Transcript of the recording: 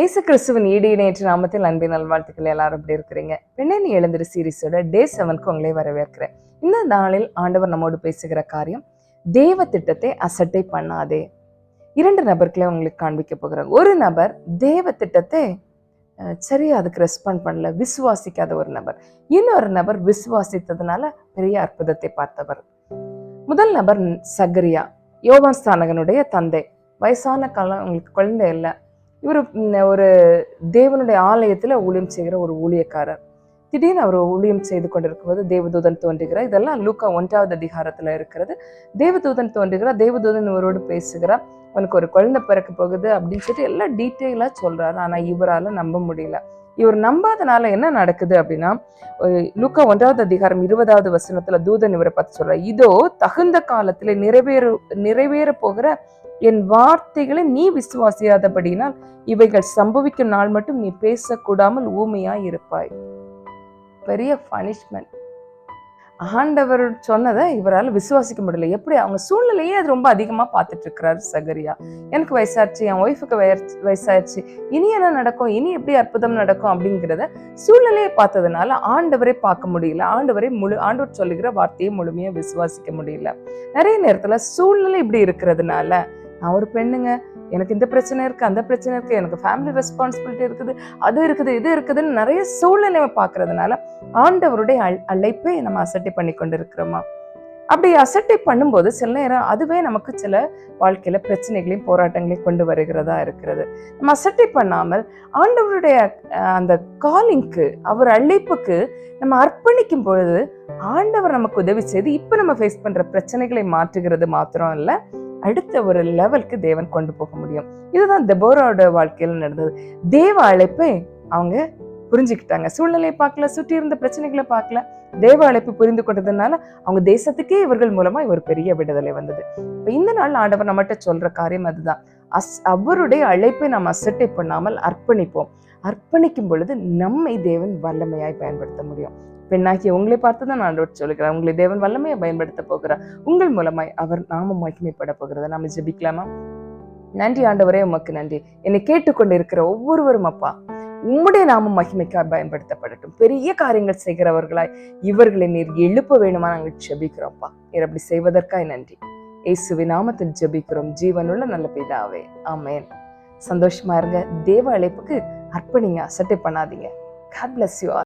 இயேசு கிறிஸ்துவின் ஈடு இணையற்ற நாமத்தில் அன்பின் நல்வாழ்த்துக்கள். எல்லாரும் எப்படி இருக்கிறீங்க? பெண்ணே நீ எழுந்திரு சீரிஸோட டே 7க்கு உங்களை வரவேற்கிறேன். இந்த நாளில் ஆண்டவர் நம்மோடு பேசுகிற காரியம், தேவ திட்டத்தை அசட்டை பண்ணாதே. 2 நபர்களை உங்களுக்கு காண்பிக்க போகிறாங்க. ஒரு நபர் தேவ திட்டத்தை சரியா அதுக்கு ரெஸ்பாண்ட் பண்ணல, விசுவாசிக்காத ஒரு நபர். இன்னொரு நபர் விசுவாசித்ததுனால பெரிய அற்புதத்தை பார்த்தவர். முதல் நபர் சகரியா, யோவான் ஸ்நானகனுடைய தந்தை. வயசான காலம், உங்களுக்கு குழந்தை இல்லை. இவர் ஒரு தேவனுடைய ஆலயத்துல ஊழியம் செய்கிற ஒரு ஊழியக்காரர். திடீர்னு அவர் ஊழியம் செய்து கொண்டிருக்கும்போது தேவதூதன் தோன்றுகிறார். இதெல்லாம் லூக்கா 1வது அதிகாரத்துல இருக்கிறது. தேவதூதன் தோன்றுகிறார். தேவதூதன் இவரோடு பேசுகிறார். அவனுக்கு ஒரு குழந்தை பிறக்க போகுது அப்படின்னு சொல்லிட்டு எல்லாம் டீட்டெயிலா சொல்றாரு. ஆனா இவரால நம்ப முடியல. இவர் நம்பாதனால என்ன நடக்குது அப்படின்னா, லூக்கா 1வது அதிகாரம் 20வது வசனத்துல தூதன் இவரை பார்த்து சொல்றார், இதோ தகுந்த காலத்துல நிறைவேற போகிற என் வார்த்தைகளை நீ விசுவாசியாதபடினால் இவைகள் சம்பவிக்கும் நாள் மட்டும் நீ பேசக்கூடாமல் ஊமையாய் இருப்பாய். பெரிய பனிஷ்மெண்ட். ஆண்டவர் சொன்னதை இவரால் விசுவாசிக்க முடியல. எப்படி? அவங்க சூழ்நிலையே அது ரொம்ப அதிகமா பார்த்துட்டு இருக்கிறாரு சகரியா. எனக்கு வயசாச்சு, என் ஒய்ஃபுக்கு வயசாச்சு, இனி என்ன நடக்கும், இனி எப்படி அற்புதம் நடக்கும் அப்படிங்கிறத சூழ்நிலையை பார்த்ததுனால ஆண்டவரை பார்க்க முடியல. ஆண்டவர் சொல்லுகிற வார்த்தையை முழுமையா விசுவாசிக்க முடியல. நிறைய நேரத்துல சூழ்நிலை இப்படி இருக்கிறதுனால, நான் ஒரு பெண்ணுங்க, எனக்கு இந்த பிரச்சனை இருக்கு, அந்த பிரச்சனை இருக்கு, எனக்கு ஃபேமிலி ரெஸ்பான்சிபிலிட்டி இருக்குது, அது இருக்குது, இது இருக்குதுன்னு நிறைய சூழ்நிலையை பார்க்கறதுனால ஆண்டவருடைய அழைப்பை நம்ம அசட்டை பண்ணி கொண்டு இருக்கிறோமா? அப்படி அசட்டை பண்ணும்போது சில நேரம் அதுவே நமக்கு சில வாழ்க்கையில பிரச்சனைகளையும் போராட்டங்களையும் கொண்டு வருகிறதா இருக்கிறது. நம்ம அசட்டை பண்ணாமல் ஆண்டவருடைய அந்த காலிங்க்கு, அவர் அழைப்புக்கு நம்ம அர்ப்பணிக்கும் பொழுது ஆண்டவர் நமக்கு உதவி செய்து இப்ப நம்ம ஃபேஸ் பண்ற பிரச்சனைகளை மாற்றுகிறது மாத்திரம் இல்ல, அடுத்த ஒரு லெவலுக்கு தேவன் கொண்டு போக முடியும். இதுதான் தெபோராவோட வாழ்க்கையில நடந்தது. தேவ அழைப்பை அவங்க புரிஞ்சுக்கிட்டாங்க. சூழ்நிலையை பார்க்கல, சுற்றி இருந்த பிரச்சனைகளை பார்க்கல, தேவ அழைப்பு புரிந்து கொண்டதுனால அவங்க தேசத்துக்கே இவர்கள் மூலமா ஒரு பெரிய விடுதலை வந்தது. இப்ப இந்த நாள் ஆண்டவர் நம்மகிட்ட சொல்ற காரியம் அதுதான். அவருடைய அழைப்பை நாம் அசட்டை பண்ணாமல் அர்ப்பணிப்போம். அர்ப்பணிக்கும் பொழுது நம்மை தேவன் வல்லமையாய் பயன்படுத்த முடியும். பெண்ணாகிய உங்களை பார்த்துதான் நான் ஆண்டவர் சொல்லுகிறேன், உங்களை தேவன் வல்லமையை பயன்படுத்த போகிறார். உங்கள் மூலமாய் அவர் நாமம் மகிமைப்பட போகிறத நாம ஜெபிக்கலாமா? நன்றி ஆண்டவரே, உமக்கு நன்றி. என்னை கேட்டுக்கொண்டு இருக்கிற ஒவ்வொருவரும் அப்பா, உம்முடைய நாமம் மகிமைக்காக பயன்படுத்தப்படட்டும். பெரிய காரியங்கள் செய்கிறவர்களாய் இவர்களை நீர் எழுப்ப வேணுமா நாங்கள் ஜெபிக்கிறோம்ப்பா. நீர் அப்படி செய்வதற்காய் நன்றி. இயேசுவின் நாமத்தில் ஜெபிக்கிறோம் ஜீவனுள்ள நல்ல பிதாவே, ஆமென். சந்தோஷமா இருங்க. தேவ அழைப்புக்கு அர்ப்பணிங்க, அசட்டை பண்ணாதீங்க. God bless you all.